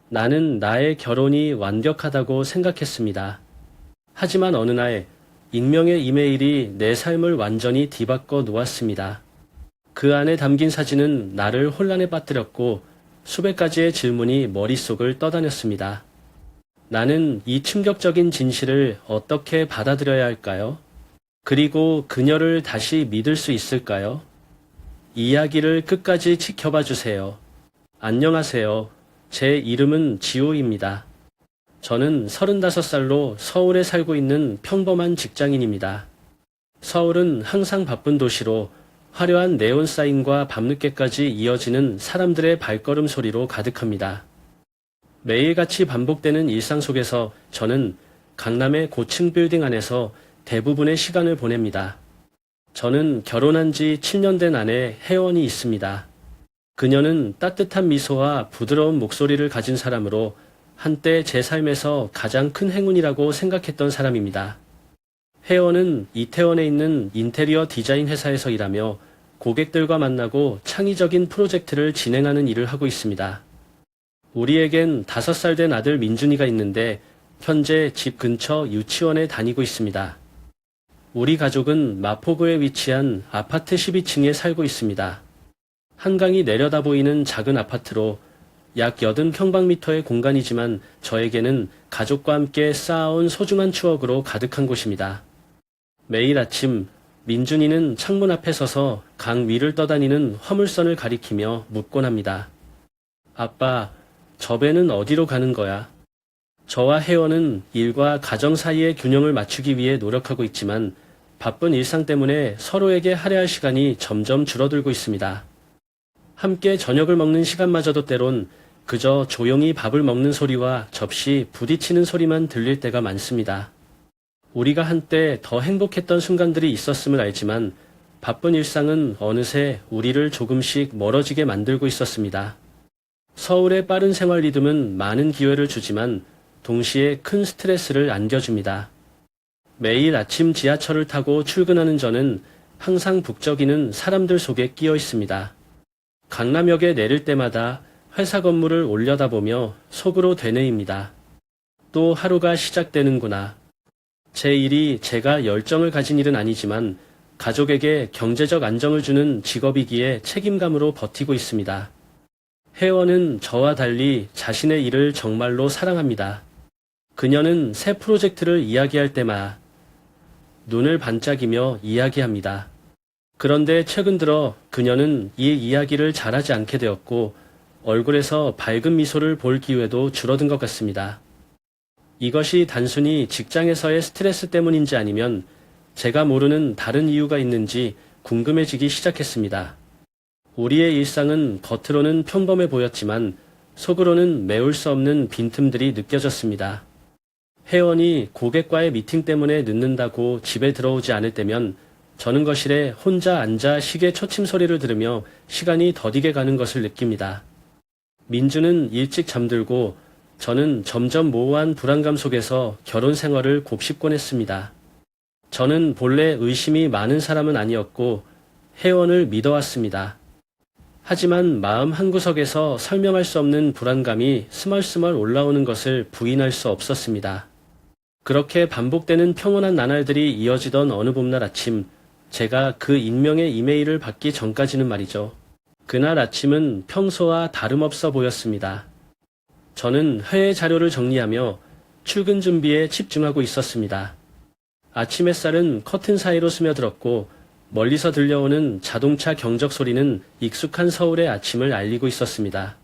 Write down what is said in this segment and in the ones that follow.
나는 나의 결혼이 완벽하다고 생각했습니다. 하지만 어느 날 익명의 이메일이 내 삶을 완전히 뒤바꿔 놓았습니다. 그 안에 담긴 사진은 나를 혼란에 빠뜨렸고 수백 가지의 질문이 머릿속을 떠다녔습니다. 나는 이 충격적인 진실을 어떻게 받아들여야 할까요? 그리고 그녀를 다시 믿을 수 있을까요? 이야기를 끝까지 지켜봐 주세요. 안녕하세요. 제 이름은 지호입니다. 저는 35살로 서울에 살고 있는 평범한 직장인입니다. 서울은 항상 바쁜 도시로 화려한 네온 사인과 밤늦게까지 이어지는 사람들의 발걸음 소리로 가득합니다. 매일같이 반복되는 일상 속에서 저는 강남의 고층 빌딩 안에서 대부분의 시간을 보냅니다. 저는 결혼한 지 7년 된 아내 혜원이 있습니다. 그녀는 따뜻한 미소와 부드러운 목소리를 가진 사람으로 한때 제 삶에서 가장 큰 행운이라고 생각했던 사람입니다. 혜원은 이태원에 있는 인테리어 디자인 회사에서 일하며 고객들과 만나고 창의적인 프로젝트를 진행하는 일을 하고 있습니다. 우리에겐 5살 된 아들 민준이가 있는데 현재 집 근처 유치원에 다니고 있습니다. 우리 가족은 마포구에 위치한 아파트 12층에 살고 있습니다. 한강이 내려다 보이는 작은 아파트로 약 80평방미터의 공간이지만 저에게는 가족과 함께 쌓아온 소중한 추억으로 가득한 곳입니다. 매일 아침 민준이는 창문 앞에 서서 강 위를 떠다니는 화물선을 가리키며 묻곤 합니다. 아빠, 저 배는 어디로 가는 거야? 저와 혜원은 일과 가정 사이의 균형을 맞추기 위해 노력하고 있지만 바쁜 일상 때문에 서로에게 할애할 시간이 점점 줄어들고 있습니다. 함께 저녁을 먹는 시간마저도 때론 그저 조용히 밥을 먹는 소리와 접시 부딪히는 소리만 들릴 때가 많습니다. 우리가 한때 더 행복했던 순간들이 있었음을 알지만 바쁜 일상은 어느새 우리를 조금씩 멀어지게 만들고 있었습니다. 서울의 빠른 생활 리듬은 많은 기회를 주지만 동시에 큰 스트레스를 안겨줍니다. 매일 아침 지하철을 타고 출근하는 저는 항상 북적이는 사람들 속에 끼어 있습니다. 강남역에 내릴 때마다 회사 건물을 올려다보며 속으로 되뇌입니다. 또 하루가 시작되는구나. 제 일이 제가 열정을 가진 일은 아니지만 가족에게 경제적 안정을 주는 직업이기에 책임감으로 버티고 있습니다. 혜원은 저와 달리 자신의 일을 정말로 사랑합니다. 그녀는 새 프로젝트를 이야기할 때마다 눈을 반짝이며 이야기합니다. 그런데 최근 들어 그녀는 이 이야기를 잘하지 않게 되었고 얼굴에서 밝은 미소를 볼 기회도 줄어든 것 같습니다. 이것이 단순히 직장에서의 스트레스 때문인지 아니면 제가 모르는 다른 이유가 있는지 궁금해지기 시작했습니다. 우리의 일상은 겉으로는 평범해 보였지만 속으로는 메울 수 없는 빈틈들이 느껴졌습니다. 혜원이 고객과의 미팅 때문에 늦는다고 집에 들어오지 않을 때면 저는 거실에 혼자 앉아 시계 초침 소리를 들으며 시간이 더디게 가는 것을 느낍니다. 민주는 일찍 잠들고 저는 점점 모호한 불안감 속에서 결혼 생활을 곱씹곤 했습니다. 저는 본래 의심이 많은 사람은 아니었고 혜원을 믿어왔습니다. 하지만 마음 한구석에서 설명할 수 없는 불안감이 스멀스멀 올라오는 것을 부인할 수 없었습니다. 그렇게 반복되는 평온한 나날들이 이어지던 어느 봄날 아침, 제가 그 익명의 이메일을 받기 전까지는 말이죠. 그날 아침은 평소와 다름없어 보였습니다. 저는 회의 자료를 정리하며 출근 준비에 집중하고 있었습니다. 아침 햇살은 커튼 사이로 스며들었고 멀리서 들려오는 자동차 경적 소리는 익숙한 서울의 아침을 알리고 있었습니다.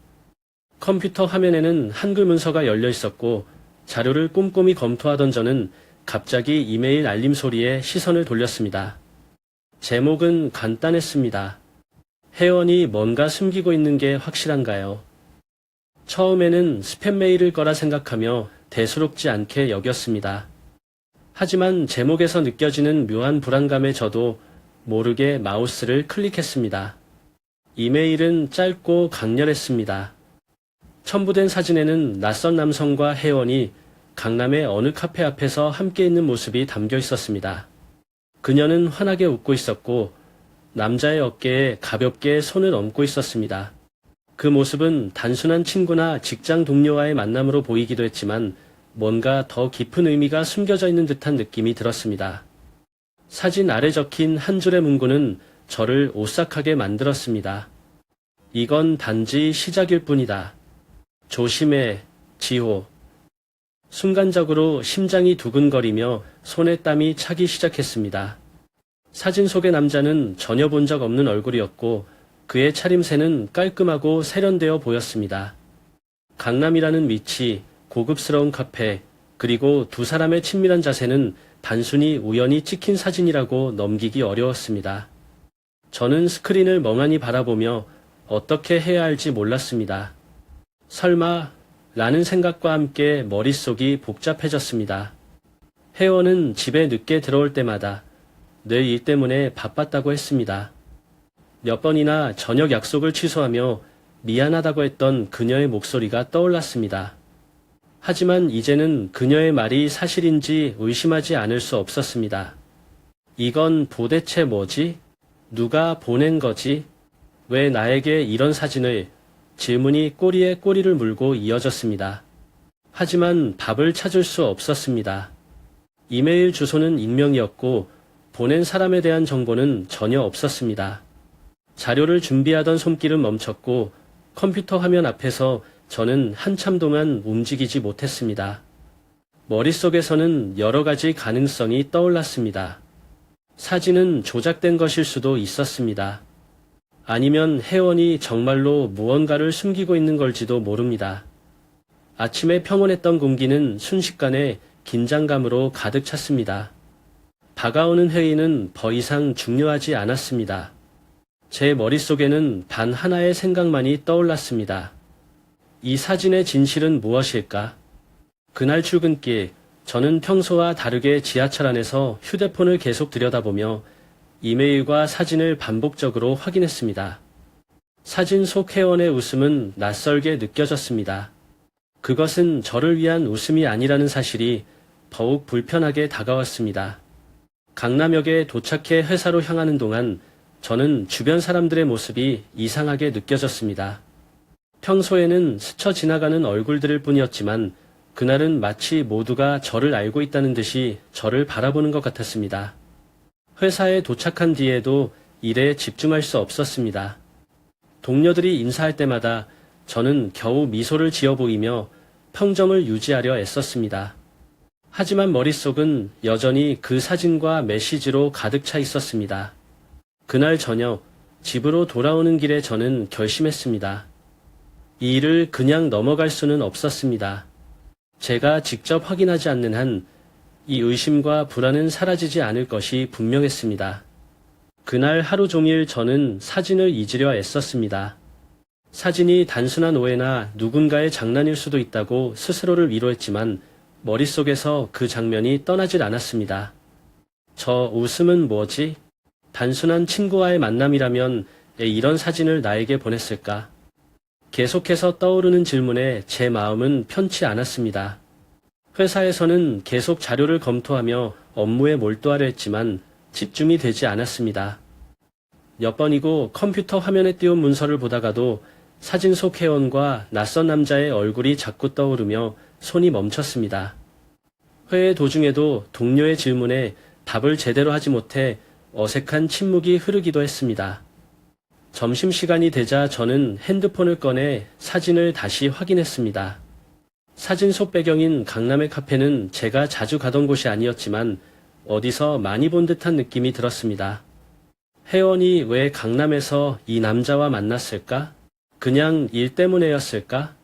컴퓨터 화면에는 한글 문서가 열려 있었고 자료를 꼼꼼히 검토하던 저는 갑자기 이메일 알림 소리에 시선을 돌렸습니다. 제목은 간단했습니다. 혜원이 뭔가 숨기고 있는 게 확실한가요? 처음에는 스팸 메일일 거라 생각하며 대수롭지 않게 여겼습니다. 하지만 제목에서 느껴지는 묘한 불안감에 저도 모르게 마우스를 클릭했습니다. 이메일은 짧고 강렬했습니다. 첨부된 사진에는 낯선 남성과 혜원이 강남의 어느 카페 앞에서 함께 있는 모습이 담겨 있었습니다. 그녀는 환하게 웃고 있었고 남자의 어깨에 가볍게 손을 얹고 있었습니다. 그 모습은 단순한 친구나 직장 동료와의 만남으로 보이기도 했지만 뭔가 더 깊은 의미가 숨겨져 있는 듯한 느낌이 들었습니다. 사진 아래 적힌 한 줄의 문구는 저를 오싹하게 만들었습니다. 이건 단지 시작일 뿐이다. 조심해, 지호. 순간적으로 심장이 두근거리며 손에 땀이 차기 시작했습니다. 사진 속의 남자는 전혀 본 적 없는 얼굴이었고 그의 차림새는 깔끔하고 세련되어 보였습니다. 강남이라는 위치, 고급스러운 카페, 그리고 두 사람의 친밀한 자세는 단순히 우연히 찍힌 사진이라고 넘기기 어려웠습니다. 저는 스크린을 멍하니 바라보며 어떻게 해야 할지 몰랐습니다. 설마 라는 생각과 함께 머릿속이 복잡해졌습니다. 혜원은 집에 늦게 들어올 때마다 늘 일 때문에 바빴다고 했습니다. 몇 번이나 저녁 약속을 취소하며 미안하다고 했던 그녀의 목소리가 떠올랐습니다. 하지만 이제는 그녀의 말이 사실인지 의심하지 않을 수 없었습니다. 이건 도대체 뭐지? 누가 보낸 거지? 왜 나에게 이런 사진을? 질문이 꼬리에 꼬리를 물고 이어졌습니다. 하지만 답을 찾을 수 없었습니다. 이메일 주소는 익명이었고 보낸 사람에 대한 정보는 전혀 없었습니다. 자료를 준비하던 손길은 멈췄고 컴퓨터 화면 앞에서 저는 한참 동안 움직이지 못했습니다. 머릿속에서는 여러 가지 가능성이 떠올랐습니다. 사진은 조작된 것일 수도 있었습니다. 아니면 혜원이 정말로 무언가를 숨기고 있는 걸지도 모릅니다. 아침에 평온했던 공기는 순식간에 긴장감으로 가득 찼습니다. 다가오는 회의는 더 이상 중요하지 않았습니다. 제 머릿속에는 단 하나의 생각만이 떠올랐습니다. 이 사진의 진실은 무엇일까? 그날 출근길, 저는 평소와 다르게 지하철 안에서 휴대폰을 계속 들여다보며 이메일과 사진을 반복적으로 확인했습니다. 사진 속 혜원의 웃음은 낯설게 느껴졌습니다. 그것은 저를 위한 웃음이 아니라는 사실이 더욱 불편하게 다가왔습니다. 강남역에 도착해 회사로 향하는 동안 저는 주변 사람들의 모습이 이상하게 느껴졌습니다. 평소에는 스쳐 지나가는 얼굴들일 뿐이었지만 그날은 마치 모두가 저를 알고 있다는 듯이 저를 바라보는 것 같았습니다. 회사에 도착한 뒤에도 일에 집중할 수 없었습니다. 동료들이 인사할 때마다 저는 겨우 미소를 지어 보이며 평정을 유지하려 애썼습니다. 하지만 머릿속은 여전히 그 사진과 메시지로 가득 차 있었습니다. 그날 저녁 집으로 돌아오는 길에 저는 결심했습니다. 이 일을 그냥 넘어갈 수는 없었습니다. 제가 직접 확인하지 않는 한 이 의심과 불안은 사라지지 않을 것이 분명했습니다. 그날 하루 종일 저는 사진을 잊으려 애썼습니다. 사진이 단순한 오해나 누군가의 장난일 수도 있다고 스스로를 위로했지만 머릿속에서 그 장면이 떠나질 않았습니다. 저 웃음은 뭐지? 단순한 친구와의 만남이라면 왜 이런 사진을 나에게 보냈을까? 계속해서 떠오르는 질문에 제 마음은 편치 않았습니다. 회사에서는 계속 자료를 검토하며 업무에 몰두하려 했지만 집중이 되지 않았습니다. 몇 번이고 컴퓨터 화면에 띄운 문서를 보다가도 사진 속 혜원과 낯선 남자의 얼굴이 자꾸 떠오르며 손이 멈췄습니다. 회의 도중에도 동료의 질문에 답을 제대로 하지 못해 어색한 침묵이 흐르기도 했습니다. 점심시간이 되자 저는 핸드폰을 꺼내 사진을 다시 확인했습니다. 사진 속 배경인 강남의 카페는 제가 자주 가던 곳이 아니었지만 어디서 많이 본 듯한 느낌이 들었습니다. 혜원이 왜 강남에서 이 남자와 만났을까? 그냥 일 때문에였을까?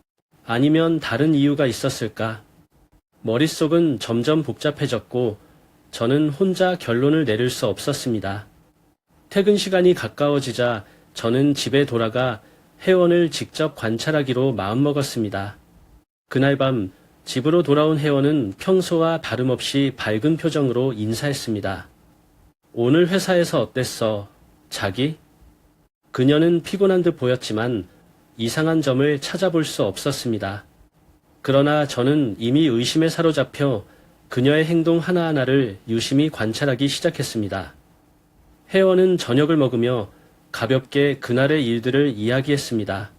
아니면 다른 이유가 있었을까? 머릿속은 점점 복잡해졌고 저는 혼자 결론을 내릴 수 없었습니다. 퇴근 시간이 가까워지자 저는 집에 돌아가 혜원을 직접 관찰하기로 마음먹었습니다. 그날 밤 집으로 돌아온 혜원은 평소와 다름없이 밝은 표정으로 인사했습니다. 오늘 회사에서 어땠어? 자기? 그녀는 피곤한 듯 보였지만 이상한 점을 찾아볼 수 없었습니다. 그러나 저는 이미 의심에 사로잡혀 그녀의 행동 하나하나를 유심히 관찰하기 시작했습니다. 혜원은 저녁을 먹으며 가볍게 그날의 일들을 이야기했습니다.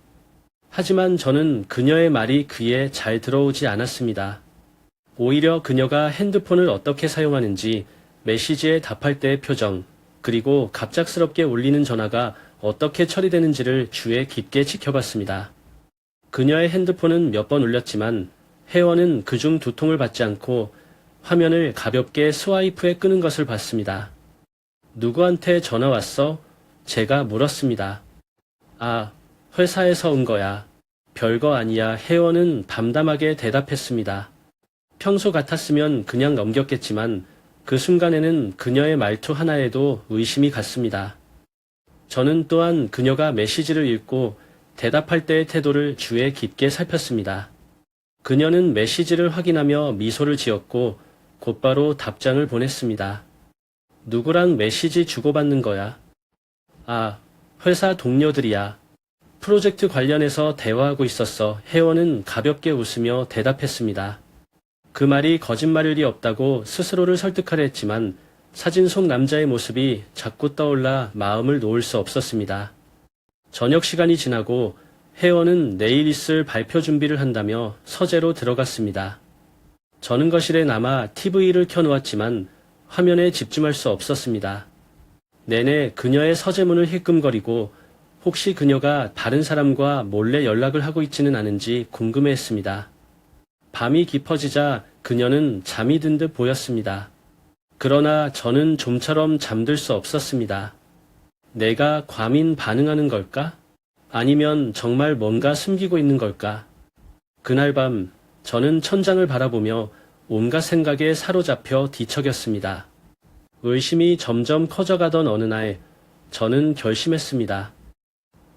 하지만 저는 그녀의 말이 귀에 잘 들어오지 않았습니다. 오히려 그녀가 핸드폰을 어떻게 사용하는지, 메시지에 답할 때의 표정, 그리고 갑작스럽게 울리는 전화가 어떻게 처리되는지를 주의 깊게 지켜봤습니다. 그녀의 핸드폰은 몇 번 울렸지만 회원은 그중 2통을 받지 않고 화면을 가볍게 스와이프해 끄는 것을 봤습니다. 누구한테 전화 왔어? 제가 물었습니다. 아, 회사에서 온 거야. 별거 아니야. 회원은 담담하게 대답했습니다. 평소 같았으면 그냥 넘겼겠지만 그 순간에는 그녀의 말투 하나에도 의심이 갔습니다. 저는 또한 그녀가 메시지를 읽고 대답할 때의 태도를 주의 깊게 살폈습니다. 그녀는 메시지를 확인하며 미소를 지었고 곧바로 답장을 보냈습니다. 누구랑 메시지 주고받는 거야? 아, 회사 동료들이야. 프로젝트 관련해서 대화하고 있었어. 회원은 가볍게 웃으며 대답했습니다. 그 말이 거짓말일 리 없다고 스스로를 설득하려 했지만 사진 속 남자의 모습이 자꾸 떠올라 마음을 놓을 수 없었습니다. 저녁 시간이 지나고 회원은 내일 있을 발표 준비를 한다며 서재로 들어갔습니다. 저는 거실에 남아 TV를 켜놓았지만 화면에 집중할 수 없었습니다. 내내 그녀의 서재문을 힐끔거리고 혹시 그녀가 다른 사람과 몰래 연락을 하고 있지는 않은지 궁금해했습니다. 밤이 깊어지자 그녀는 잠이 든 듯 보였습니다. 그러나 저는 좀처럼 잠들 수 없었습니다. 내가 과민 반응하는 걸까? 아니면 정말 뭔가 숨기고 있는 걸까? 그날 밤 저는 천장을 바라보며 온갖 생각에 사로잡혀 뒤척였습니다. 의심이 점점 커져가던 어느 날 저는 결심했습니다.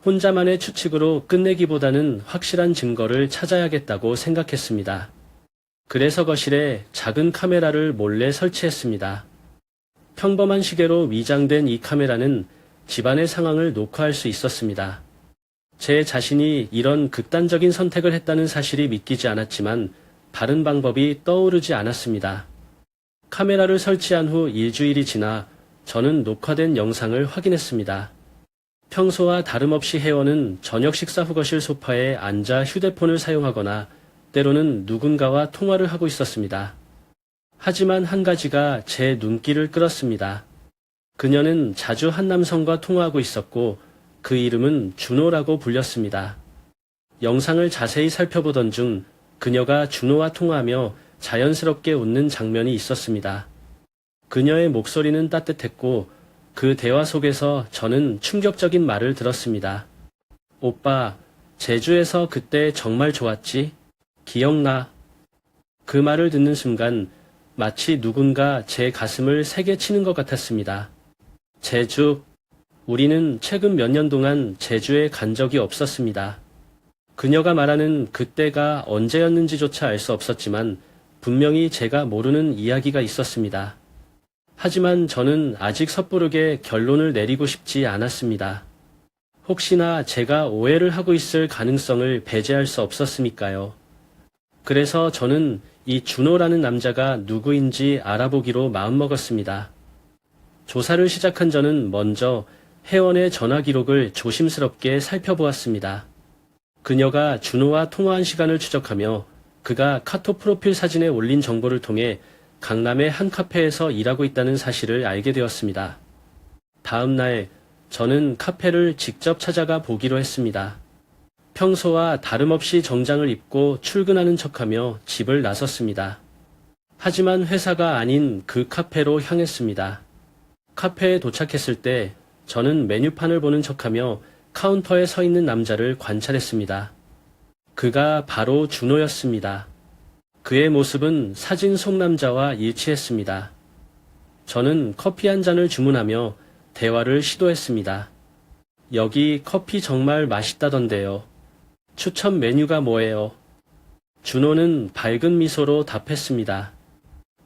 혼자만의 추측으로 끝내기보다는 확실한 증거를 찾아야겠다고 생각했습니다. 그래서 거실에 작은 카메라를 몰래 설치했습니다. 평범한 시계로 위장된 이 카메라는 집안의 상황을 녹화할 수 있었습니다. 제 자신이 이런 극단적인 선택을 했다는 사실이 믿기지 않았지만 다른 방법이 떠오르지 않았습니다. 카메라를 설치한 후 일주일이 지나 저는 녹화된 영상을 확인했습니다. 평소와 다름없이 회원은 저녁 식사 후 거실 소파에 앉아 휴대폰을 사용하거나 때로는 누군가와 통화를 하고 있었습니다. 하지만 한 가지가 제 눈길을 끌었습니다. 그녀는 자주 한 남성과 통화하고 있었고 그 이름은 준호라고 불렸습니다. 영상을 자세히 살펴보던 중 그녀가 준호와 통화하며 자연스럽게 웃는 장면이 있었습니다. 그녀의 목소리는 따뜻했고 그 대화 속에서 저는 충격적인 말을 들었습니다. 오빠, 제주에서 그때 정말 좋았지? 기억나? 그 말을 듣는 순간 마치 누군가 제 가슴을 세게 치는 것 같았습니다. 제주, 우리는 최근 몇 년 동안 제주에 간 적이 없었습니다. 그녀가 말하는 그때가 언제였는지조차 알 수 없었지만 분명히 제가 모르는 이야기가 있었습니다. 하지만 저는 아직 섣부르게 결론을 내리고 싶지 않았습니다. 혹시나 제가 오해를 하고 있을 가능성을 배제할 수 없었으니까요. 그래서 저는 이 준호라는 남자가 누구인지 알아보기로 마음먹었습니다. 조사를 시작한 저는 먼저 회원의 전화 기록을 조심스럽게 살펴보았습니다. 그녀가 준호와 통화한 시간을 추적하며 그가 카톡 프로필 사진에 올린 정보를 통해 강남의 한 카페에서 일하고 있다는 사실을 알게 되었습니다. 다음 날 저는 카페를 직접 찾아가 보기로 했습니다. 평소와 다름없이 정장을 입고 출근하는 척하며 집을 나섰습니다. 하지만 회사가 아닌 그 카페로 향했습니다. 카페에 도착했을 때 저는 메뉴판을 보는 척하며 카운터에 서 있는 남자를 관찰했습니다. 그가 바로 준호였습니다. 그의 모습은 사진 속 남자와 일치했습니다. 저는 커피 한 잔을 주문하며 대화를 시도했습니다. 여기 커피 정말 맛있다던데요. 추천 메뉴가 뭐예요? 준호는 밝은 미소로 답했습니다.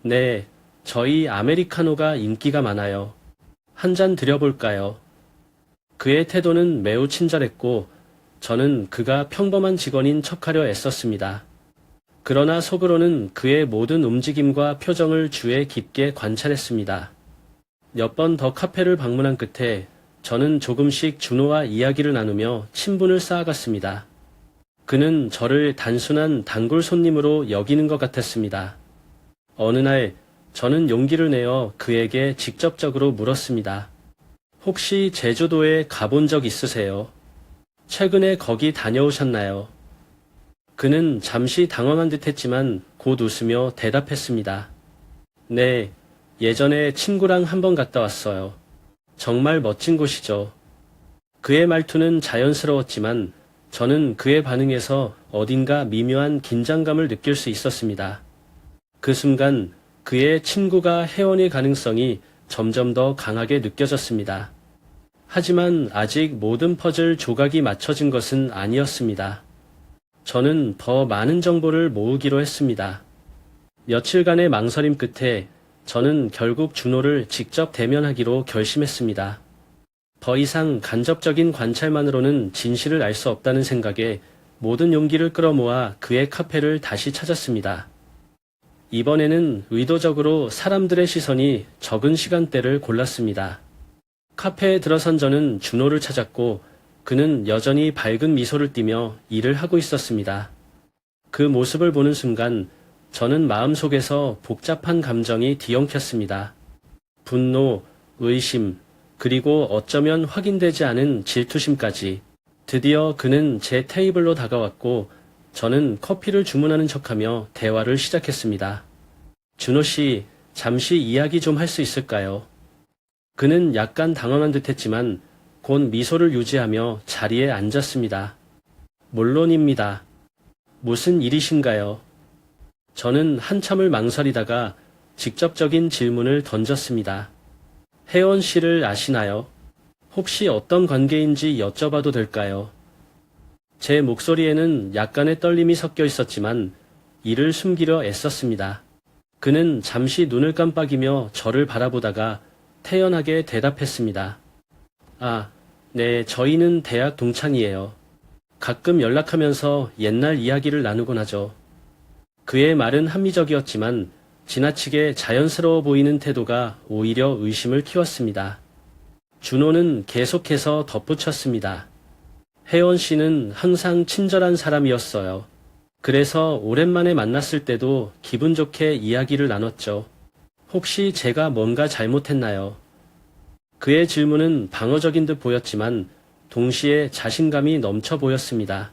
네, 저희 아메리카노가 인기가 많아요. 한 잔 드려볼까요? 그의 태도는 매우 친절했고 저는 그가 평범한 직원인 척하려 애썼습니다. 그러나 속으로는 그의 모든 움직임과 표정을 주의 깊게 관찰했습니다. 몇 번 더 카페를 방문한 끝에 저는 조금씩 준호와 이야기를 나누며 친분을 쌓아갔습니다. 그는 저를 단순한 단골 손님으로 여기는 것 같았습니다. 어느 날 저는 용기를 내어 그에게 직접적으로 물었습니다. 혹시 제주도에 가본 적 있으세요? 최근에 거기 다녀오셨나요? 그는 잠시 당황한 듯 했지만 곧 웃으며 대답했습니다. 네, 예전에 친구랑 한번 갔다 왔어요. 정말 멋진 곳이죠. 그의 말투는 자연스러웠지만 저는 그의 반응에서 어딘가 미묘한 긴장감을 느낄 수 있었습니다. 그 순간 그의 친구가 혜원일 가능성이 점점 더 강하게 느껴졌습니다. 하지만 아직 모든 퍼즐 조각이 맞춰진 것은 아니었습니다. 저는 더 많은 정보를 모으기로 했습니다. 며칠간의 망설임 끝에 저는 결국 준호를 직접 대면하기로 결심했습니다. 더 이상 간접적인 관찰만으로는 진실을 알 수 없다는 생각에 모든 용기를 끌어모아 그의 카페를 다시 찾았습니다. 이번에는 의도적으로 사람들의 시선이 적은 시간대를 골랐습니다. 카페에 들어선 저는 준호를 찾았고 그는 여전히 밝은 미소를 띠며 일을 하고 있었습니다. 그 모습을 보는 순간 저는 마음속에서 복잡한 감정이 뒤엉켰습니다. 분노, 의심, 그리고 어쩌면 확인되지 않은 질투심까지. 드디어 그는 제 테이블로 다가왔고 저는 커피를 주문하는 척하며 대화를 시작했습니다. 준호 씨, 잠시 이야기 좀 할 수 있을까요? 그는 약간 당황한 듯했지만 곧 미소를 유지하며 자리에 앉았습니다. 물론입니다. 무슨 일이신가요? 저는 한참을 망설이다가 직접적인 질문을 던졌습니다. 혜원 씨를 아시나요? 혹시 어떤 관계인지 여쭤봐도 될까요? 제 목소리에는 약간의 떨림이 섞여 있었지만 이를 숨기려 애썼습니다. 그는 잠시 눈을 깜빡이며 저를 바라보다가 태연하게 대답했습니다. 아, 네, 저희는 대학 동창이에요. 가끔 연락하면서 옛날 이야기를 나누곤 하죠. 그의 말은 합리적이었지만 지나치게 자연스러워 보이는 태도가 오히려 의심을 키웠습니다. 준호는 계속해서 덧붙였습니다. 혜원 씨는 항상 친절한 사람이었어요. 그래서 오랜만에 만났을 때도 기분 좋게 이야기를 나눴죠. 혹시 제가 뭔가 잘못했나요? 그의 질문은 방어적인 듯 보였지만 동시에 자신감이 넘쳐 보였습니다.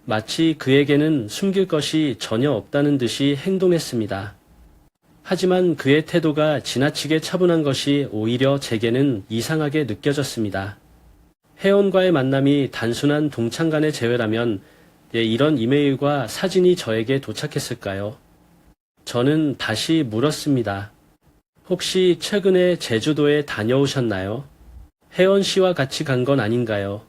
마치 그에게는 숨길 것이 전혀 없다는 듯이 행동했습니다. 하지만 그의 태도가 지나치게 차분한 것이 오히려 제게는 이상하게 느껴졌습니다. 혜원과의 만남이 단순한 동창 간의 재회라면 이런 이메일과 사진이 저에게 도착했을까요? 저는 다시 물었습니다. 혹시 최근에 제주도에 다녀오셨나요? 혜원 씨와 같이 간 건 아닌가요?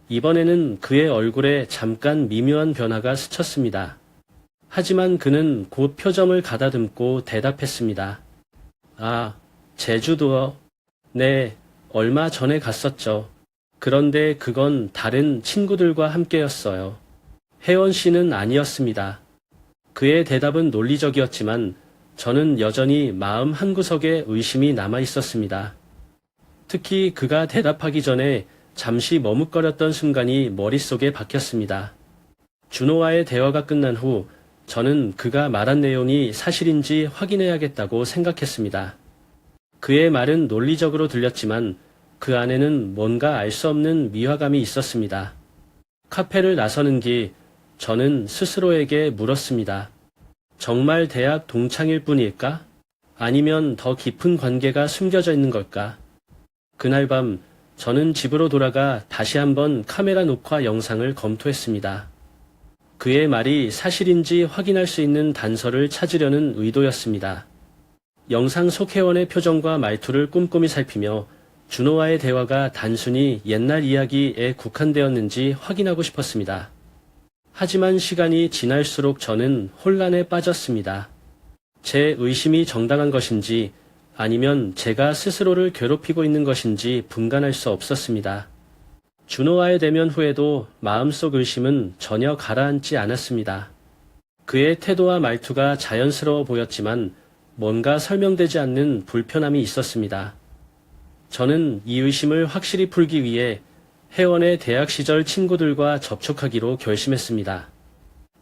이번에는 그의 얼굴에 잠깐 미묘한 변화가 스쳤습니다. 하지만 그는 곧 표정을 가다듬고 대답했습니다. 아, 제주도요? 네, 얼마 전에 갔었죠. 그런데 그건 다른 친구들과 함께였어요. 혜원 씨는 아니었습니다. 그의 대답은 논리적이었지만 저는 여전히 마음 한구석에 의심이 남아 있었습니다. 특히 그가 대답하기 전에 잠시 머뭇거렸던 순간이 머릿속에 박혔습니다. 준호와의 대화가 끝난 후 저는 그가 말한 내용이 사실인지 확인해야겠다고 생각했습니다. 그의 말은 논리적으로 들렸지만 그 안에는 뭔가 알 수 없는 미화감이 있었습니다. 카페를 나서는 길 저는 스스로에게 물었습니다. 정말 대학 동창일 뿐일까? 아니면 더 깊은 관계가 숨겨져 있는 걸까? 그날 밤 저는 집으로 돌아가 다시 한번 카메라 녹화 영상을 검토했습니다. 그의 말이 사실인지 확인할 수 있는 단서를 찾으려는 의도였습니다. 영상 속 혜원의 표정과 말투를 꼼꼼히 살피며 준호와의 대화가 단순히 옛날 이야기에 국한되었는지 확인하고 싶었습니다. 하지만 시간이 지날수록 저는 혼란에 빠졌습니다. 제 의심이 정당한 것인지 아니면 제가 스스로를 괴롭히고 있는 것인지 분간할 수 없었습니다. 준호와의 대면 후에도 마음속 의심은 전혀 가라앉지 않았습니다. 그의 태도와 말투가 자연스러워 보였지만 뭔가 설명되지 않는 불편함이 있었습니다. 저는 이 의심을 확실히 풀기 위해 혜원의 대학 시절 친구들과 접촉하기로 결심했습니다.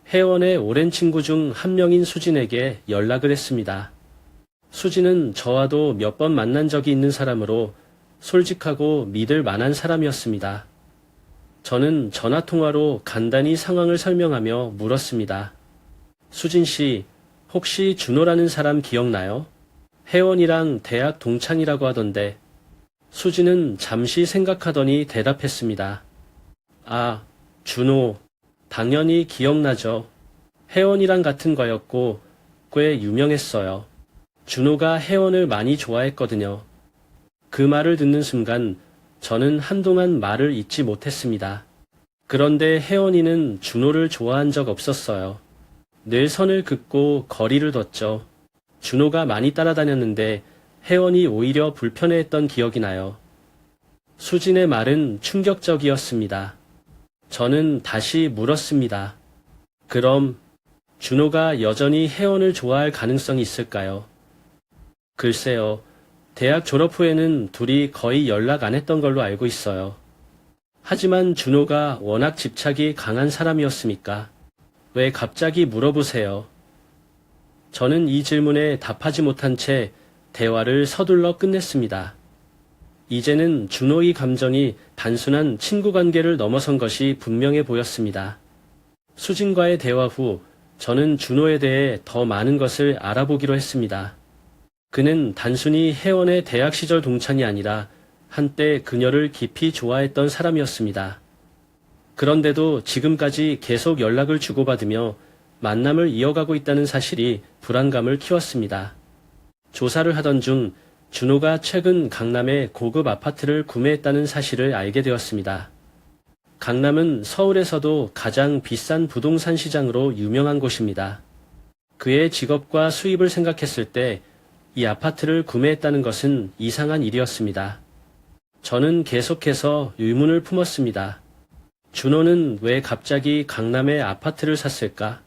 혜원의 오랜 친구 중 한 명인 수진에게 연락을 했습니다. 수진은 저와도 몇 번 만난 적이 있는 사람으로 솔직하고 믿을 만한 사람이었습니다. 저는 전화통화로 간단히 상황을 설명하며 물었습니다. 수진 씨, 혹시 준호라는 사람 기억나요? 혜원이랑 대학 동창이라고 하던데. 수진은 잠시 생각하더니 대답했습니다. 아, 준호. 당연히 기억나죠. 혜원이랑 같은 과였고 꽤 유명했어요. 준호가 혜원을 많이 좋아했거든요. 그 말을 듣는 순간 저는 한동안 말을 잇지 못했습니다. 그런데 혜원이는 준호를 좋아한 적 없었어요. 늘 선을 긋고 거리를 뒀죠. 준호가 많이 따라다녔는데 혜원이 오히려 불편해했던 기억이 나요. 수진의 말은 충격적이었습니다. 저는 다시 물었습니다. 그럼 준호가 여전히 혜원을 좋아할 가능성이 있을까요? 글쎄요. 대학 졸업 후에는 둘이 거의 연락 안 했던 걸로 알고 있어요. 하지만 준호가 워낙 집착이 강한 사람이었으니까 왜 갑자기 물어보세요? 저는 이 질문에 답하지 못한 채 대화를 서둘러 끝냈습니다. 이제는 준호의 감정이 단순한 친구 관계를 넘어선 것이 분명해 보였습니다. 수진과의 대화 후 저는 준호에 대해 더 많은 것을 알아보기로 했습니다. 그는 단순히 혜원의 대학 시절 동창이 아니라 한때 그녀를 깊이 좋아했던 사람이었습니다. 그런데도 지금까지 계속 연락을 주고받으며 만남을 이어가고 있다는 사실이 불안감을 키웠습니다. 조사를 하던 중 준호가 최근 강남에 고급 아파트를 구매했다는 사실을 알게 되었습니다. 강남은 서울에서도 가장 비싼 부동산 시장으로 유명한 곳입니다. 그의 직업과 수입을 생각했을 때 이 아파트를 구매했다는 것은 이상한 일이었습니다. 저는 계속해서 의문을 품었습니다. 준호는 왜 갑자기 강남에 아파트를 샀을까?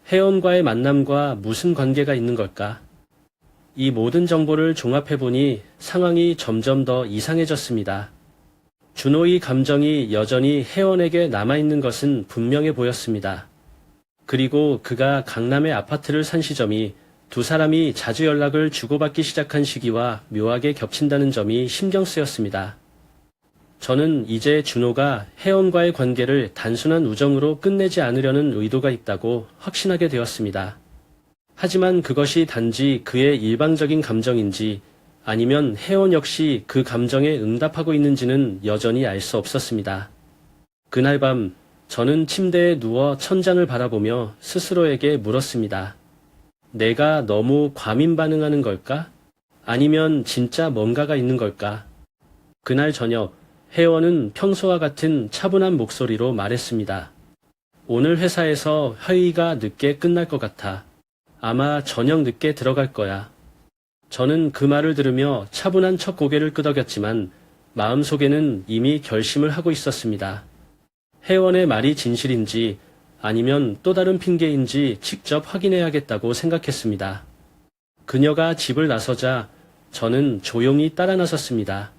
혜원과의 만남과 무슨 관계가 있는 걸까? 이 모든 정보를 종합해보니 상황이 점점 더 이상해졌습니다. 준호의 감정이 여전히 혜원에게 남아있는 것은 분명해 보였습니다. 그리고 그가 강남의 아파트를 산 시점이 두 사람이 자주 연락을 주고받기 시작한 시기와 묘하게 겹친다는 점이 신경 쓰였습니다. 저는 이제 준호가 혜원과의 관계를 단순한 우정으로 끝내지 않으려는 의도가 있다고 확신하게 되었습니다. 하지만 그것이 단지 그의 일방적인 감정인지 아니면 혜원 역시 그 감정에 응답하고 있는지는 여전히 알 수 없었습니다. 그날 밤 저는 침대에 누워 천장을 바라보며 스스로에게 물었습니다. 내가 너무 과민 반응하는 걸까? 아니면 진짜 뭔가가 있는 걸까? 그날 저녁 혜원은 평소와 같은 차분한 목소리로 말했습니다. 오늘 회사에서 회의가 늦게 끝날 것 같아. 아마 저녁 늦게 들어갈 거야. 저는 그 말을 들으며 차분한 첫 고개를 끄덕였지만 마음속에는 이미 결심을 하고 있었습니다. 혜원의 말이 진실인지 아니면 또 다른 핑계인지 직접 확인해야겠다고 생각했습니다. 그녀가 집을 나서자 저는 조용히 따라 나섰습니다.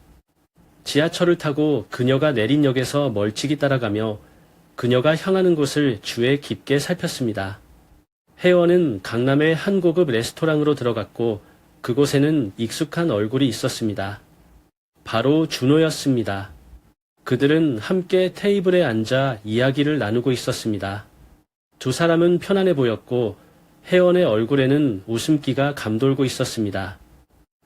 지하철을 타고 그녀가 내린 역에서 멀찍이 따라가며 그녀가 향하는 곳을 주의 깊게 살폈습니다. 혜원은 강남의 한 고급 레스토랑으로 들어갔고 그곳에는 익숙한 얼굴이 있었습니다. 바로 준호였습니다. 그들은 함께 테이블에 앉아 이야기를 나누고 있었습니다. 두 사람은 편안해 보였고 혜원의 얼굴에는 웃음기가 감돌고 있었습니다.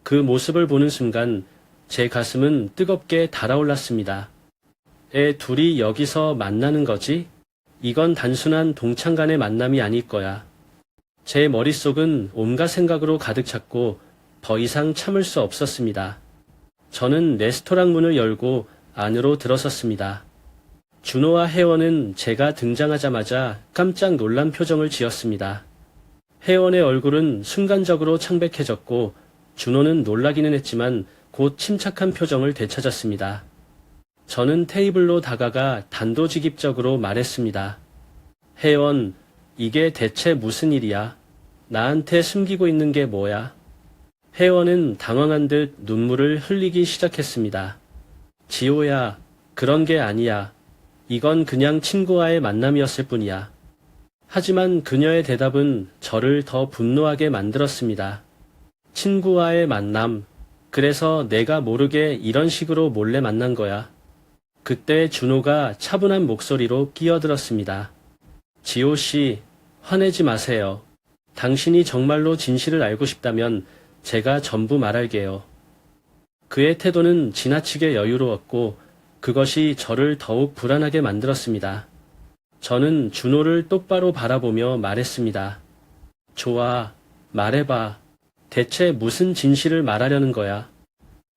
그 모습을 보는 순간 제 가슴은 뜨겁게 달아올랐습니다. 둘이 여기서 만나는 거지? 이건 단순한 동창 간의 만남이 아닐 거야. 제 머릿속은 온갖 생각으로 가득 찼고 더 이상 참을 수 없었습니다. 저는 레스토랑 문을 열고 안으로 들어섰습니다. 준호와 혜원은 제가 등장하자마자 깜짝 놀란 표정을 지었습니다. 혜원의 얼굴은 순간적으로 창백해졌고 준호는 놀라기는 했지만 곧 침착한 표정을 되찾았습니다. 저는 테이블로 다가가 단도직입적으로 말했습니다. 혜원, 이게 대체 무슨 일이야? 나한테 숨기고 있는 게 뭐야? 혜원은 당황한 듯 눈물을 흘리기 시작했습니다. 지호야, 그런 게 아니야. 이건 그냥 친구와의 만남이었을 뿐이야. 하지만 그녀의 대답은 저를 더 분노하게 만들었습니다. 친구와의 만남. 그래서 내가 모르게 이런 식으로 몰래 만난 거야. 그때 준호가 차분한 목소리로 끼어들었습니다. 지호 씨, 화내지 마세요. 당신이 정말로 진실을 알고 싶다면 제가 전부 말할게요. 그의 태도는 지나치게 여유로웠고 그것이 저를 더욱 불안하게 만들었습니다. 저는 준호를 똑바로 바라보며 말했습니다. 좋아, 말해봐. 대체 무슨 진실을 말하려는 거야?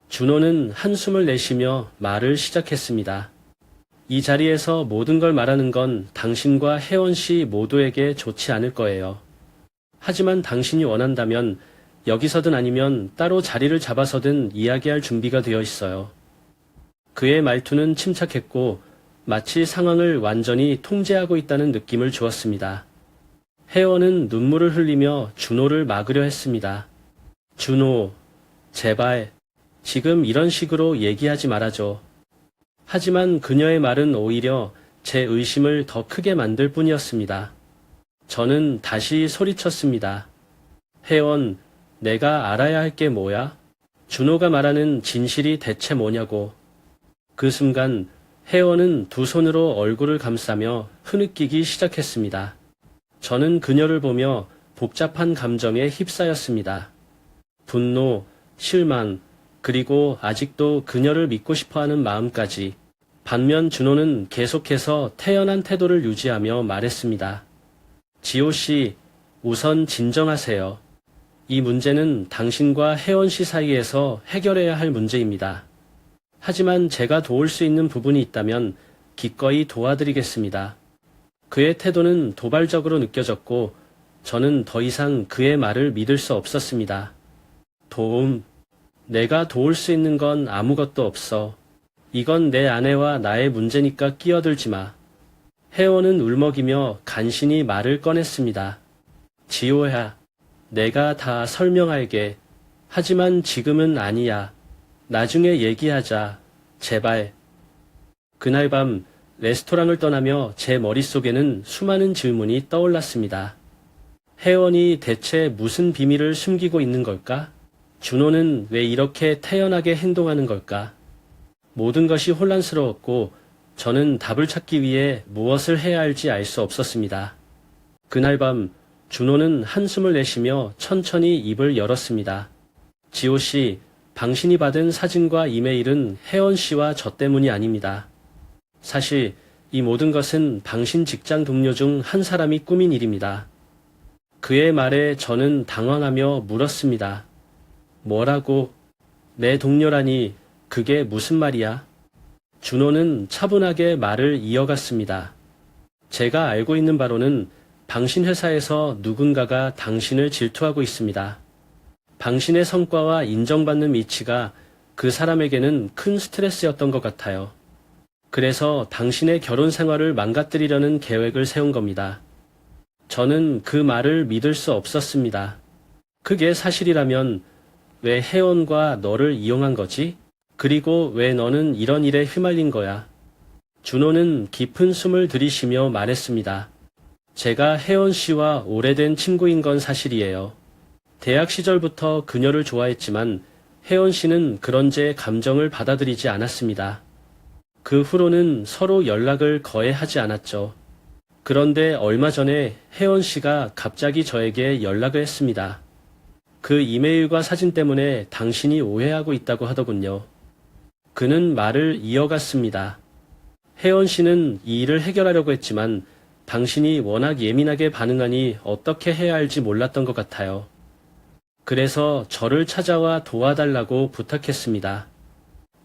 준호는 한숨을 내쉬며 말을 시작했습니다. 이 자리에서 모든 걸 말하는 건 당신과 혜원 씨 모두에게 좋지 않을 거예요. 하지만 당신이 원한다면 여기서든 아니면 따로 자리를 잡아서든 이야기할 준비가 되어 있어요. 그의 말투는 침착했고 마치 상황을 완전히 통제하고 있다는 느낌을 주었습니다. 혜원은 눈물을 흘리며 준호를 막으려 했습니다. 준호, 제발, 지금 이런 식으로 얘기하지 말아줘. 하지만 그녀의 말은 오히려 제 의심을 더 크게 만들 뿐이었습니다. 저는 다시 소리쳤습니다. 혜원, 내가 알아야 할 게 뭐야? 준호가 말하는 진실이 대체 뭐냐고. 그 순간 혜원은 두 손으로 얼굴을 감싸며 흐느끼기 시작했습니다. 저는 그녀를 보며 복잡한 감정에 휩싸였습니다. 분노, 실망, 그리고 아직도 그녀를 믿고 싶어하는 마음까지. 반면 준호는 계속해서 태연한 태도를 유지하며 말했습니다. 지호 씨, 우선 진정하세요. 이 문제는 당신과 혜원 씨 사이에서 해결해야 할 문제입니다. 하지만 제가 도울 수 있는 부분이 있다면 기꺼이 도와드리겠습니다. 그의 태도는 도발적으로 느껴졌고 저는 더 이상 그의 말을 믿을 수 없었습니다. 도움. 내가 도울 수 있는 건 아무것도 없어. 이건 내 아내와 나의 문제니까 끼어들지 마. 혜원은 울먹이며 간신히 말을 꺼냈습니다. 지호야, 내가 다 설명할게. 하지만 지금은 아니야. 나중에 얘기하자. 제발. 그날 밤 레스토랑을 떠나며 제 머릿속에는 수많은 질문이 떠올랐습니다. 혜원이 대체 무슨 비밀을 숨기고 있는 걸까? 준호는 왜 이렇게 태연하게 행동하는 걸까? 모든 것이 혼란스러웠고 저는 답을 찾기 위해 무엇을 해야 할지 알 수 없었습니다. 그날 밤 준호는 한숨을 내쉬며 천천히 입을 열었습니다. 지호 씨, 당신이 받은 사진과 이메일은 혜원 씨와 저 때문이 아닙니다. 사실 이 모든 것은 당신 직장 동료 중 한 사람이 꾸민 일입니다. 그의 말에 저는 당황하며 물었습니다. 뭐라고? 내 동료라니 그게 무슨 말이야? 준호는 차분하게 말을 이어갔습니다. 제가 알고 있는 바로는 당신 회사에서 누군가가 당신을 질투하고 있습니다. 당신의 성과와 인정받는 위치가 그 사람에게는 큰 스트레스였던 것 같아요. 그래서 당신의 결혼 생활을 망가뜨리려는 계획을 세운 겁니다. 저는 그 말을 믿을 수 없었습니다. 그게 사실이라면 왜 혜원과 너를 이용한 거지? 그리고 왜 너는 이런 일에 휘말린 거야? 준호는 깊은 숨을 들이쉬며 말했습니다. 제가 혜원 씨와 오래된 친구인 건 사실이에요. 대학 시절부터 그녀를 좋아했지만 혜원 씨는 그런 제 감정을 받아들이지 않았습니다. 그 후로는 서로 연락을 거의 하지 않았죠. 그런데 얼마 전에 혜원 씨가 갑자기 저에게 연락을 했습니다. 그 이메일과 사진 때문에 당신이 오해하고 있다고 하더군요. 그는 말을 이어갔습니다. 혜원 씨는 이 일을 해결하려고 했지만 당신이 워낙 예민하게 반응하니 어떻게 해야 할지 몰랐던 것 같아요. 그래서 저를 찾아와 도와달라고 부탁했습니다.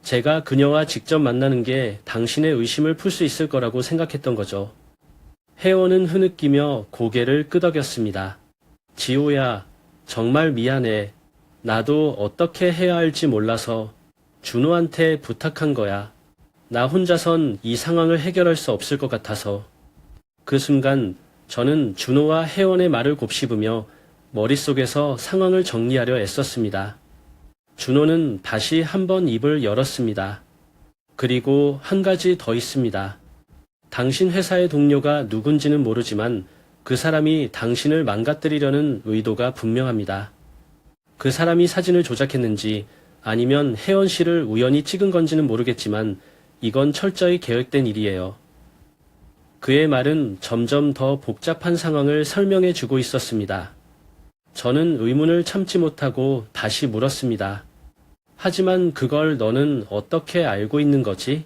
제가 그녀와 직접 만나는 게 당신의 의심을 풀 수 있을 거라고 생각했던 거죠. 혜원은 흐느끼며 고개를 끄덕였습니다. 지호야, 정말 미안해. 나도 어떻게 해야 할지 몰라서 준호한테 부탁한 거야. 나 혼자선 이 상황을 해결할 수 없을 것 같아서. 그 순간 저는 준호와 혜원의 말을 곱씹으며 머릿속에서 상황을 정리하려 애썼습니다. 준호는 다시 한번 입을 열었습니다. 그리고 한 가지 더 있습니다. 당신 회사의 동료가 누군지는 모르지만 그 사람이 당신을 망가뜨리려는 의도가 분명합니다. 그 사람이 사진을 조작했는지 아니면 혜원 씨를 우연히 찍은 건지는 모르겠지만 이건 철저히 계획된 일이에요. 그의 말은 점점 더 복잡한 상황을 설명해 주고 있었습니다. 저는 의문을 참지 못하고 다시 물었습니다. 하지만 그걸 너는 어떻게 알고 있는 거지?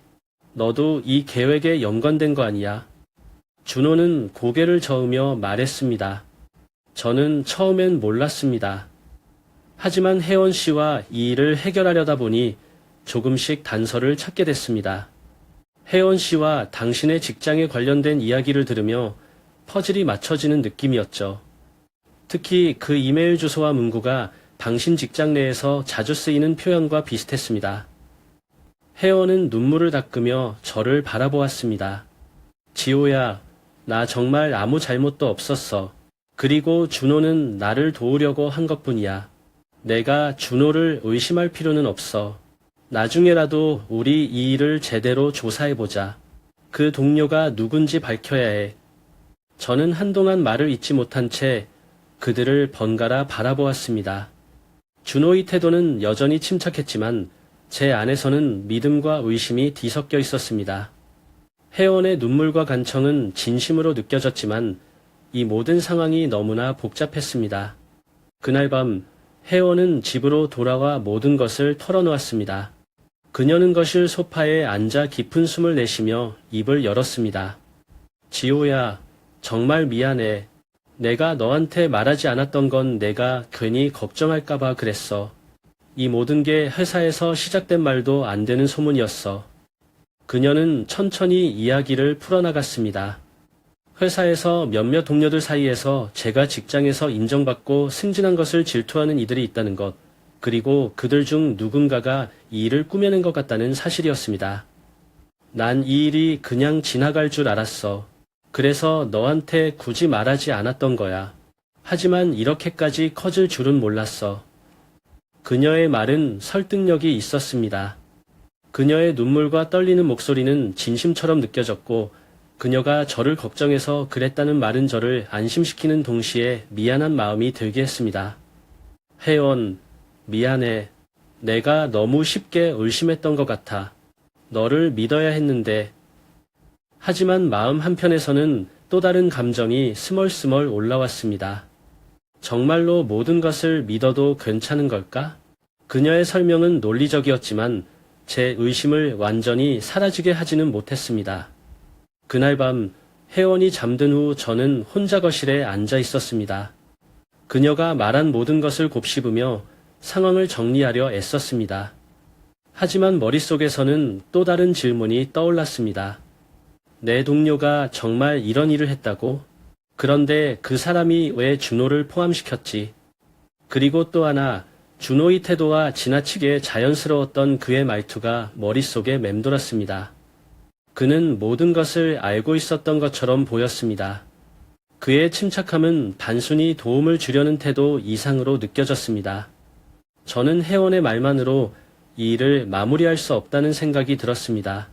너도 이 계획에 연관된 거 아니야? 준호는 고개를 저으며 말했습니다. 저는 처음엔 몰랐습니다. 하지만 혜원 씨와 이 일을 해결하려다 보니 조금씩 단서를 찾게 됐습니다. 혜원 씨와 당신의 직장에 관련된 이야기를 들으며 퍼즐이 맞춰지는 느낌이었죠. 특히 그 이메일 주소와 문구가 당신 직장 내에서 자주 쓰이는 표현과 비슷했습니다. 혜원은 눈물을 닦으며 저를 바라보았습니다. 지호야, 나 정말 아무 잘못도 없었어. 그리고 준호는 나를 도우려고 한 것뿐이야. 내가 준호를 의심할 필요는 없어. 나중에라도 우리 이 일을 제대로 조사해보자. 그 동료가 누군지 밝혀야 해. 저는 한동안 말을 잇지 못한 채 그들을 번갈아 바라보았습니다. 준호의 태도는 여전히 침착했지만 제 안에서는 믿음과 의심이 뒤섞여 있었습니다. 혜원의 눈물과 간청은 진심으로 느껴졌지만 이 모든 상황이 너무나 복잡했습니다. 그날 밤 혜원은 집으로 돌아와 모든 것을 털어놓았습니다. 그녀는 거실 소파에 앉아 깊은 숨을 내쉬며 입을 열었습니다. 지호야, 정말 미안해. 내가 너한테 말하지 않았던 건 내가 괜히 걱정할까봐 그랬어. 이 모든 게 회사에서 시작된 말도 안 되는 소문이었어. 그녀는 천천히 이야기를 풀어나갔습니다. 회사에서 몇몇 동료들 사이에서 제가 직장에서 인정받고 승진한 것을 질투하는 이들이 있다는 것, 그리고 그들 중 누군가가 이 일을 꾸며낸 것 같다는 사실이었습니다. 난 이 일이 그냥 지나갈 줄 알았어. 그래서 너한테 굳이 말하지 않았던 거야. 하지만 이렇게까지 커질 줄은 몰랐어. 그녀의 말은 설득력이 있었습니다. 그녀의 눈물과 떨리는 목소리는 진심처럼 느껴졌고 그녀가 저를 걱정해서 그랬다는 말은 저를 안심시키는 동시에 미안한 마음이 들게 했습니다. 혜원, 미안해. 내가 너무 쉽게 의심했던 것 같아. 너를 믿어야 했는데. 하지만 마음 한편에서는 또 다른 감정이 스멀스멀 올라왔습니다. 정말로 모든 것을 믿어도 괜찮은 걸까? 그녀의 설명은 논리적이었지만 제 의심을 완전히 사라지게 하지는 못했습니다. 그날 밤 혜원이 잠든 후 저는 혼자 거실에 앉아 있었습니다. 그녀가 말한 모든 것을 곱씹으며 상황을 정리하려 애썼습니다. 하지만 머릿속에서는 또 다른 질문이 떠올랐습니다. 내 동료가 정말 이런 일을 했다고? 그런데 그 사람이 왜 준호를 포함시켰지? 그리고 또 하나, 준호의 태도와 지나치게 자연스러웠던 그의 말투가 머릿속에 맴돌았습니다. 그는 모든 것을 알고 있었던 것처럼 보였습니다. 그의 침착함은 단순히 도움을 주려는 태도 이상으로 느껴졌습니다. 저는 혜원의 말만으로 이 일을 마무리할 수 없다는 생각이 들었습니다.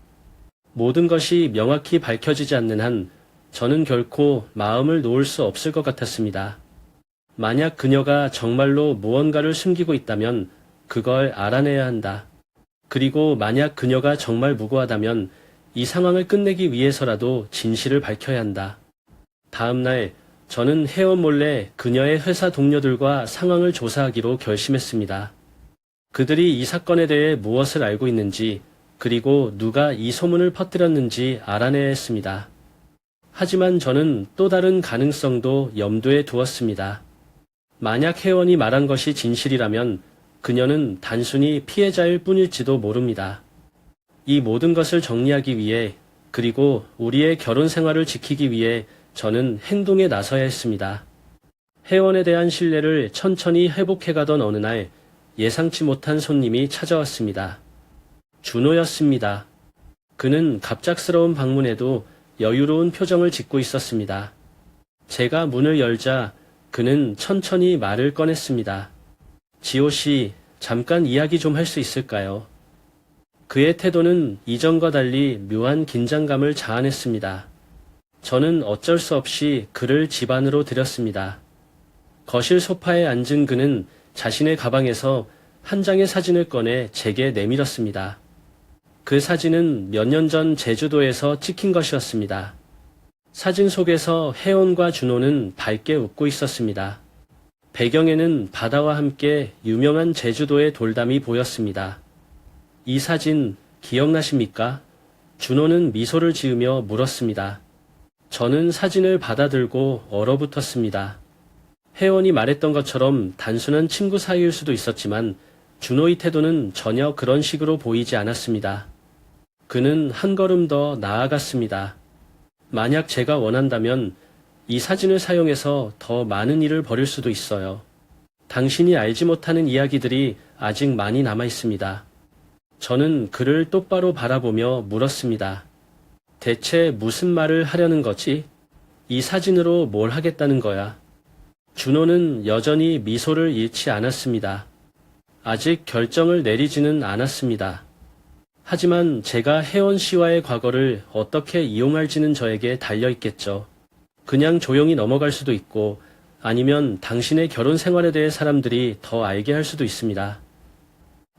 모든 것이 명확히 밝혀지지 않는 한 저는 결코 마음을 놓을 수 없을 것 같았습니다. 만약 그녀가 정말로 무언가를 숨기고 있다면 그걸 알아내야 한다. 그리고 만약 그녀가 정말 무고하다면 이 상황을 끝내기 위해서라도 진실을 밝혀야 한다. 다음 날 저는 혜원 몰래 그녀의 회사 동료들과 상황을 조사하기로 결심했습니다. 그들이 이 사건에 대해 무엇을 알고 있는지 그리고 누가 이 소문을 퍼뜨렸는지 알아내야 했습니다. 하지만 저는 또 다른 가능성도 염두에 두었습니다. 만약 혜원이 말한 것이 진실이라면 그녀는 단순히 피해자일 뿐일지도 모릅니다. 이 모든 것을 정리하기 위해 그리고 우리의 결혼 생활을 지키기 위해 저는 행동에 나서야 했습니다. 혜원에 대한 신뢰를 천천히 회복해가던 어느 날 예상치 못한 손님이 찾아왔습니다. 준호였습니다. 그는 갑작스러운 방문에도 여유로운 표정을 짓고 있었습니다. 제가 문을 열자 그는 천천히 말을 꺼냈습니다. 지호 씨, 잠깐 이야기 좀 할 수 있을까요? 그의 태도는 이전과 달리 묘한 긴장감을 자아냈습니다. 저는 어쩔 수 없이 그를 집 안으로 들였습니다. 거실 소파에 앉은 그는 자신의 가방에서 한 장의 사진을 꺼내 제게 내밀었습니다. 그 사진은 몇 년 전 제주도에서 찍힌 것이었습니다. 사진 속에서 혜원과 준호는 밝게 웃고 있었습니다. 배경에는 바다와 함께 유명한 제주도의 돌담이 보였습니다. 이 사진 기억나십니까? 준호는 미소를 지으며 물었습니다. 저는 사진을 받아들고 얼어붙었습니다. 혜원이 말했던 것처럼 단순한 친구 사이일 수도 있었지만 준호의 태도는 전혀 그런 식으로 보이지 않았습니다. 그는 한 걸음 더 나아갔습니다. 만약 제가 원한다면 이 사진을 사용해서 더 많은 일을 벌일 수도 있어요. 당신이 알지 못하는 이야기들이 아직 많이 남아 있습니다. 저는 그를 똑바로 바라보며 물었습니다. 대체 무슨 말을 하려는 거지? 이 사진으로 뭘 하겠다는 거야? 준호는 여전히 미소를 잃지 않았습니다. 아직 결정을 내리지는 않았습니다. 하지만 제가 혜원 씨와의 과거를 어떻게 이용할지는 저에게 달려있겠죠. 그냥 조용히 넘어갈 수도 있고 아니면 당신의 결혼 생활에 대해 사람들이 더 알게 할 수도 있습니다.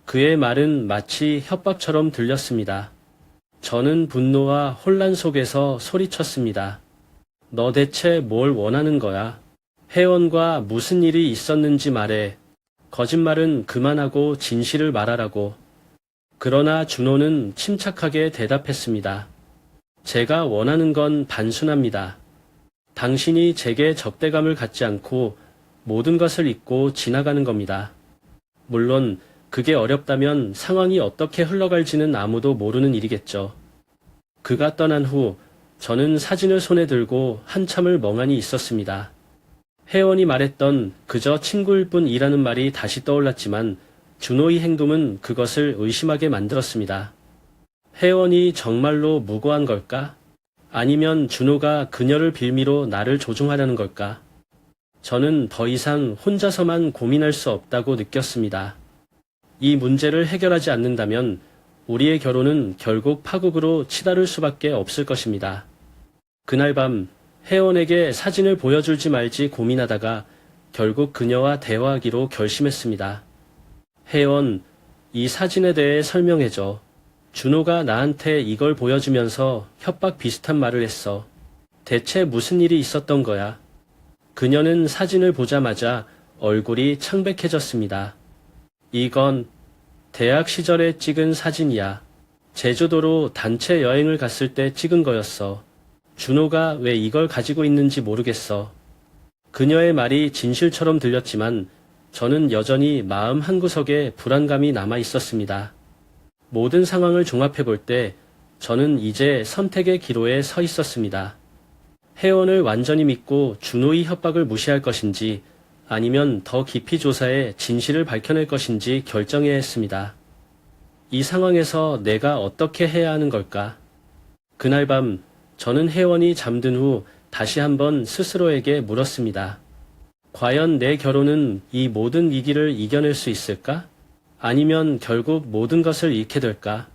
그의 말은 마치 협박처럼 들렸습니다. 저는 분노와 혼란 속에서 소리쳤습니다. 너 대체 뭘 원하는 거야? 혜원과 무슨 일이 있었는지 말해. 거짓말은 그만하고 진실을 말하라고. 그러나 준호는 침착하게 대답했습니다. 제가 원하는 건 단순합니다. 당신이 제게 적대감을 갖지 않고 모든 것을 잊고 지나가는 겁니다. 물론 그게 어렵다면 상황이 어떻게 흘러갈지는 아무도 모르는 일이겠죠. 그가 떠난 후 저는 사진을 손에 들고 한참을 멍하니 있었습니다. 혜원이 말했던 그저 친구일 뿐이라는 말이 다시 떠올랐지만 준호의 행동은 그것을 의심하게 만들었습니다. 혜원이 정말로 무고한 걸까? 아니면 준호가 그녀를 빌미로 나를 조종하려는 걸까? 저는 더 이상 혼자서만 고민할 수 없다고 느꼈습니다. 이 문제를 해결하지 않는다면 우리의 결혼은 결국 파국으로 치달을 수밖에 없을 것입니다. 그날 밤 혜원에게 사진을 보여줄지 말지 고민하다가 결국 그녀와 대화하기로 결심했습니다. 혜원, 이 사진에 대해 설명해줘. 준호가 나한테 이걸 보여주면서 협박 비슷한 말을 했어. 대체 무슨 일이 있었던 거야? 그녀는 사진을 보자마자 얼굴이 창백해졌습니다. 이건 대학 시절에 찍은 사진이야. 제주도로 단체 여행을 갔을 때 찍은 거였어. 준호가 왜 이걸 가지고 있는지 모르겠어. 그녀의 말이 진실처럼 들렸지만 저는 여전히 마음 한구석에 불안감이 남아 있었습니다. 모든 상황을 종합해 볼 때 저는 이제 선택의 기로에 서 있었습니다. 혜원을 완전히 믿고 준호의 협박을 무시할 것인지 아니면 더 깊이 조사해 진실을 밝혀낼 것인지 결정해야 했습니다. 이 상황에서 내가 어떻게 해야 하는 걸까? 그날 밤 저는 혜원이 잠든 후 다시 한번 스스로에게 물었습니다. 과연 내 결혼은 이 모든 위기를 이겨낼 수 있을까? 아니면 결국 모든 것을 잃게 될까?